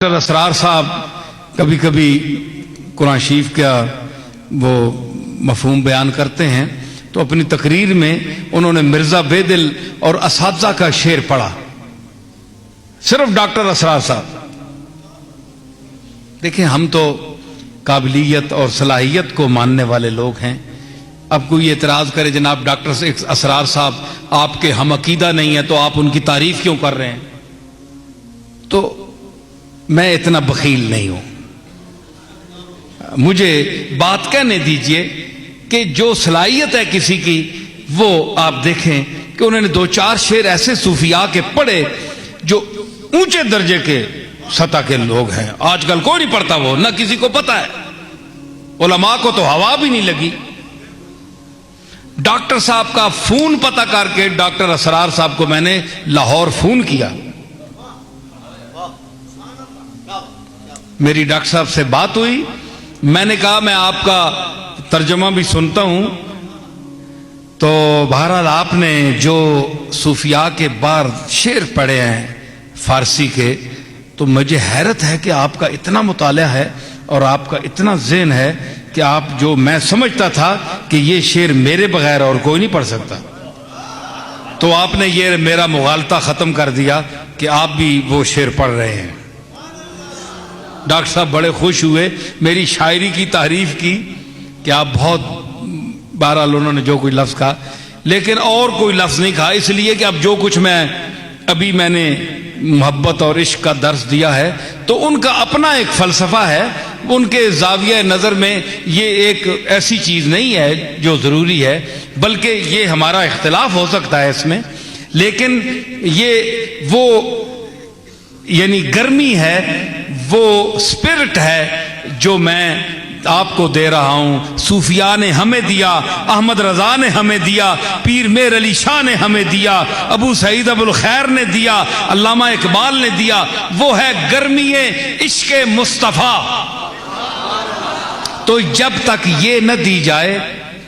Doctor اسرار صاحب کبھی کبھی قرآن شریف کا وہ مفہوم بیان کرتے ہیں تو اپنی تقریر میں انہوں نے مرزا بیدل اور اساتذہ کا شعر پڑھا، صرف ڈاکٹر اسرار صاحب۔ دیکھیں، ہم تو قابلیت اور صلاحیت کو ماننے والے لوگ ہیں۔ اب کوئی اعتراض کرے جناب ڈاکٹر اسرار صاحب آپ کے ہم عقیدہ نہیں ہیں تو آپ ان کی تعریف کیوں کر رہے ہیں؟ تو میں اتنا بخیل نہیں ہوں، مجھے بات کہنے دیجئے کہ جو صلاحیت ہے کسی کی وہ آپ دیکھیں کہ انہوں نے دو چار شعر ایسے صوفیاء کے پڑھے جو اونچے درجے کے سطح کے لوگ ہیں۔ آج کل کوئی نہیں پڑھتا، وہ نہ کسی کو پتا ہے، علماء کو تو ہوا بھی نہیں لگی۔ ڈاکٹر صاحب کا فون پتہ کر کے ڈاکٹر اسرار صاحب کو میں نے لاہور فون کیا، میری ڈاکٹر صاحب سے بات ہوئی، میں نے کہا میں آپ کا ترجمہ بھی سنتا ہوں، تو بہرحال آپ نے جو صوفیاء کے بار شعر پڑھے ہیں فارسی کے، تو مجھے حیرت ہے کہ آپ کا اتنا مطالعہ ہے اور آپ کا اتنا ذہن ہے کہ آپ جو میں سمجھتا تھا کہ یہ شعر میرے بغیر اور کوئی نہیں پڑھ سکتا، تو آپ نے یہ میرا مغالطہ ختم کر دیا کہ آپ بھی وہ شعر پڑھ رہے ہیں۔ ڈاکٹر صاحب بڑے خوش ہوئے، میری شاعری کی تعریف کی کہ آپ بہت، بہرحال انہوں نے جو کوئی لفظ کہا لیکن اور کوئی لفظ نہیں کہا، اس لیے کہ اب جو کچھ میں نے محبت اور عشق کا درس دیا ہے تو ان کا اپنا ایک فلسفہ ہے، ان کے زاویہ نظر میں یہ ایک ایسی چیز نہیں ہے جو ضروری ہے، بلکہ یہ ہمارا اختلاف ہو سکتا ہے اس میں، لیکن یہ وہ یعنی گرمی ہے، وہ سپرٹ ہے جو میں آپ کو دے رہا ہوں۔ صوفیاء نے ہمیں دیا، احمد رضا نے ہمیں دیا، پیر میر علی شاہ نے ہمیں دیا، ابو سعید ابو الخیر نے دیا، علامہ اقبال نے دیا، وہ ہے گرمی عشق مصطفیٰ۔ تو جب تک یہ نہ دی جائے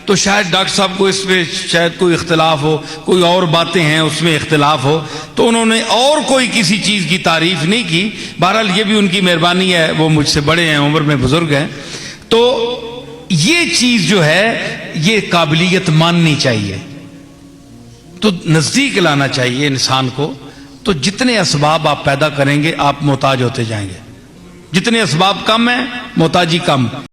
تو شاید ڈاکٹر صاحب کو اس میں شاید کوئی اختلاف ہو، کوئی اور باتیں ہیں اس میں اختلاف ہو، تو انہوں نے اور کوئی کسی چیز کی تعریف نہیں کی۔ بہرحال یہ بھی ان کی مہربانی ہے، وہ مجھ سے بڑے ہیں، عمر میں بزرگ ہیں، تو یہ چیز جو ہے یہ قابلیت ماننی چاہیے، تو نزدیک لانا چاہیے انسان کو۔ تو جتنے اسباب آپ پیدا کریں گے آپ محتاج ہوتے جائیں گے، جتنے اسباب کم ہیں محتاجی کم۔